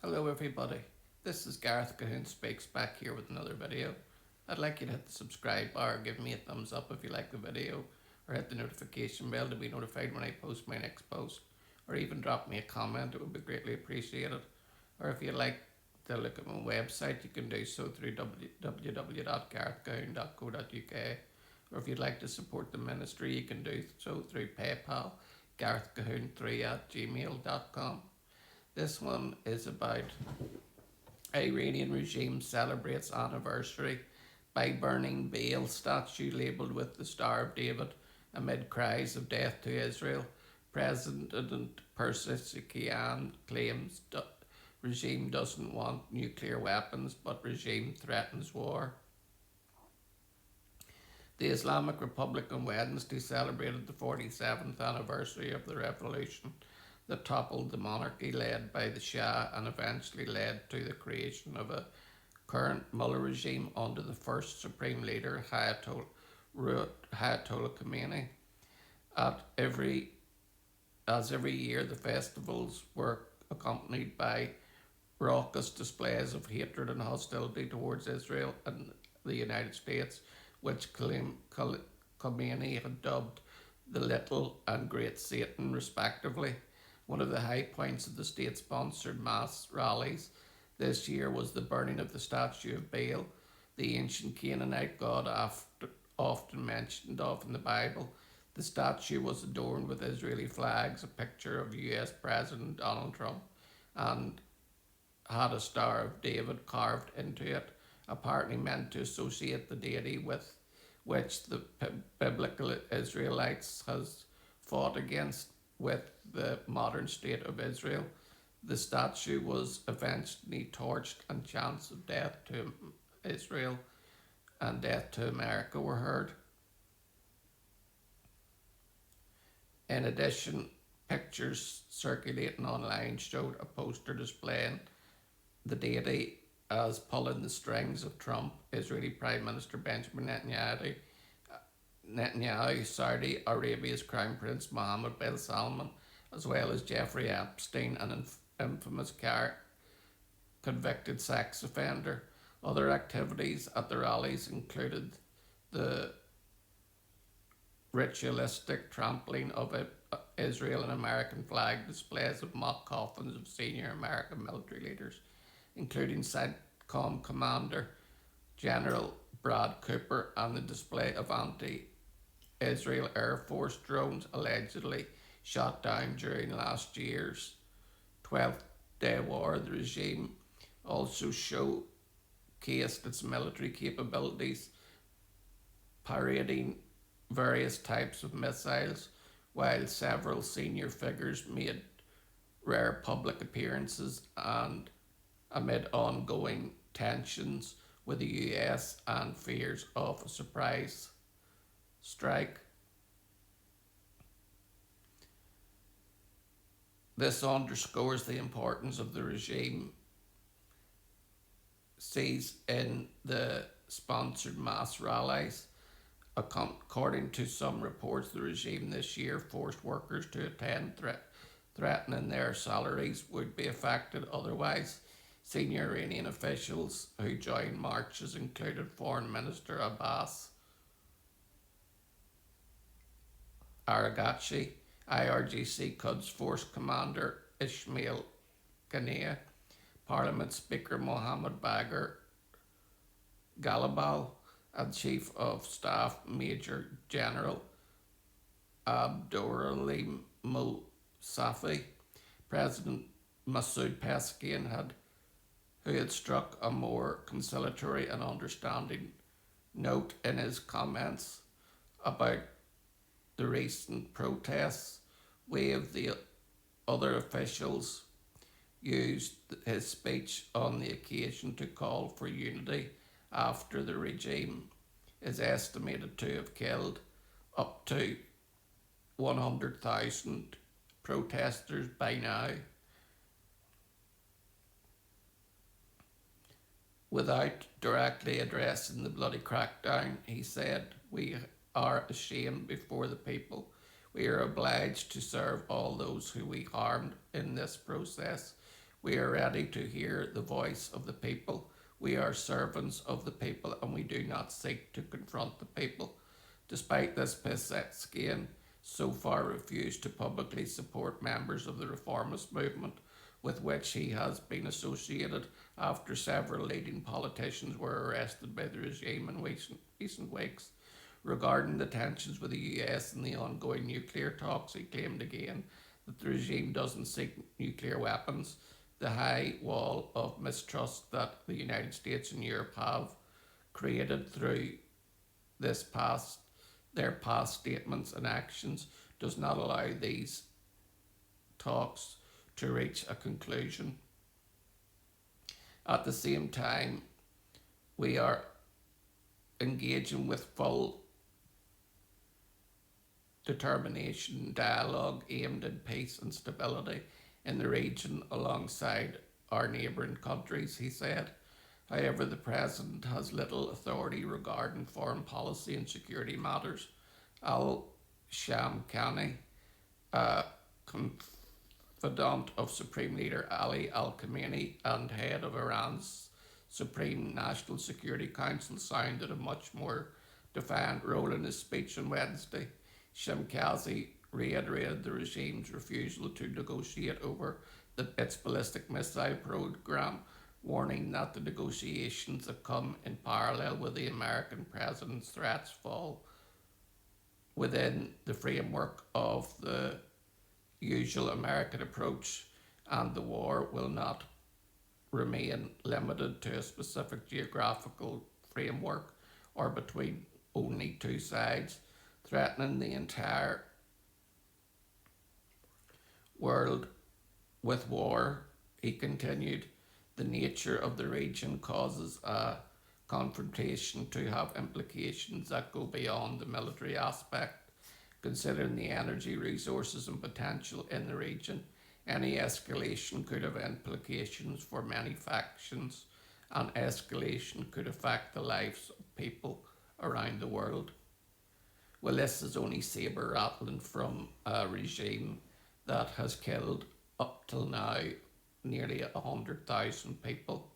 Hello everybody, this is Gareth Cahoon Speaks back here with another video. I'd like you to hit the subscribe bar, give me a thumbs up if you like the video, or hit the notification bell to be notified when I post my next post, or even drop me a comment, it would be greatly appreciated. Or if you'd like to look at my website, you can do so through www.garethcahoon.co.uk, or if you'd like to support the ministry, you can do so through PayPal, garethcahoon3@gmail.com. This one is about Iranian regime celebrates anniversary by burning Baal statue labelled with the Star of David amid cries of death to Israel. President Pezeshkian claims regime doesn't want nuclear weapons, but regime threatens war. The Islamic Republic on Wednesday celebrated the 47th anniversary of the revolution that toppled the monarchy led by the Shah and eventually led to the creation of a current mullah regime under the first supreme leader, Ayatollah Khomeini. As every year, the festivals were accompanied by raucous displays of hatred and hostility towards Israel and the United States, which Khomeini had dubbed the Little and Great Satan, respectively. One of the high points of the state-sponsored mass rallies this year was the burning of the statue of Baal, the ancient Canaanite god often mentioned of in the Bible. The statue was adorned with Israeli flags, a picture of US President Donald Trump, and had a Star of David carved into it, apparently meant to associate the deity with which the biblical Israelites has fought against with the modern state of Israel. The statue was eventually torched and chants of death to Israel and death to America were heard. In addition, pictures circulating online showed a poster displaying the deity as pulling the strings of Trump, Israeli Prime Minister Benjamin Netanyahu, Saudi Arabia's Crown Prince Mohammed bin Salman, as well as Jeffrey Epstein, an infamous convicted sex offender. Other activities at the rallies included the ritualistic trampling of Israel and American flag displays of mock coffins of senior American military leaders, including CENTCOM Commander General Brad Cooper, and the display of anti-Israel Air Force drones allegedly shot down during last year's 12th day war. The regime also showcased its military capabilities, parading various types of missiles, while several senior figures made rare public appearances and amid ongoing tensions with the US and fears of a surprise strike. This underscores the importance of the regime sees in the sponsored mass rallies. According to some reports, the regime this year forced workers to attend, threatening their salaries would be affected otherwise. Senior Iranian officials who joined marches included Foreign Minister Abbas Araghchi, IRGC Quds Force Commander Ismail Qania, Parliament Speaker Mohammed Bagher Ghalibal, and Chief of Staff Major General Abduralim Safi. President Masoud Pezeshkian who had struck a more conciliatory and understanding note in his comments about the recent protests, waved. The other officials used his speech on the occasion to call for unity after the regime is estimated to have killed up to 100,000 protesters by now. Without directly addressing the bloody crackdown, he said, "We are ashamed before the people. We are obliged to serve all those who we harmed in this process. We are ready to hear the voice of the people. We are servants of the people, and we do not seek to confront the people. Despite this, Pezeshkian so far refused to publicly support members of the reformist movement with which he has been associated after several leading politicians were arrested by the regime in recent weeks. Regarding the tensions with the US and the ongoing nuclear talks, he claimed again that the regime doesn't seek nuclear weapons. The high wall of mistrust that the United States and Europe have created through this past their past statements and actions does not allow these talks to reach a conclusion. At the same time, we are engaging with full determination dialogue aimed at peace and stability in the region alongside our neighbouring countries, he said. However, the President has little authority regarding foreign policy and security matters. Al-Shamkhani, a confidant of Supreme Leader Ali al-Khamenei and head of Iran's Supreme National Security Council, sounded a much more defiant role in his speech on Wednesday. Shamkhazi reiterated the regime's refusal to negotiate over its ballistic missile program, warning that the negotiations that come in parallel with the American president's threats fall within the framework of the usual American approach, and the war will not remain limited to a specific geographical framework or between only two sides, threatening the entire world with war. He continued, the nature of the region causes a confrontation to have implications that go beyond the military aspect. Considering the energy resources and potential in the region, any escalation could have implications for many factions, and escalation could affect the lives of people around the world. Well, this is only saber rattling from a regime that has killed up till now nearly 100,000 people.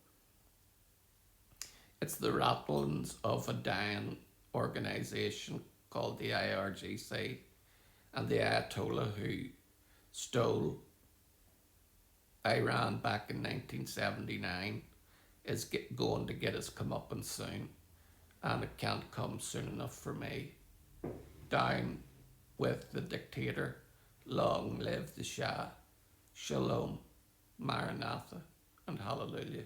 It's the rattlings of a dying organisation called the IRGC, and the Ayatollah who stole Iran back in 1979 is going to get his comeuppance soon, and it can't come soon enough for me. Down with the dictator, long live the Shah, Shalom, Maranatha, and Hallelujah.